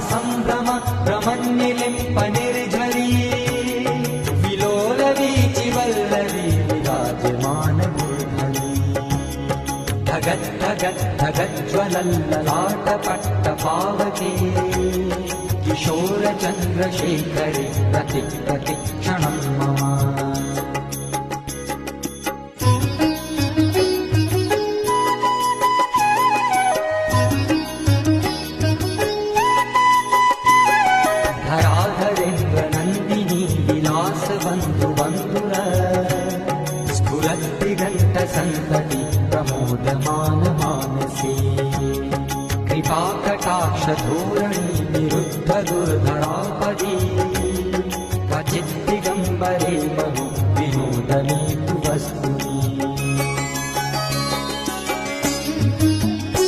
सम्भ्रम भ्रमन्निलिम्प निर्झरी विलोलवीचिवल्लरी विराजमान मूर्धनि धगत् धगत् धगज्ज्वलल्ललाटपट्टपावके किशोर चन्द्रशेखरे प्रति प्रतिक्षणं मम धराधरेन्द्र नन्दिनी विलास बन्धु बन्धुर स्फुरद्दिगन्त सन्तति प्रमोदमान मानसे कृपाकटाक्ष धोरणी निरुद्ध दुर्धरापदी क्वचित् दिगम्बरे बहु विनोदने तु वस्तु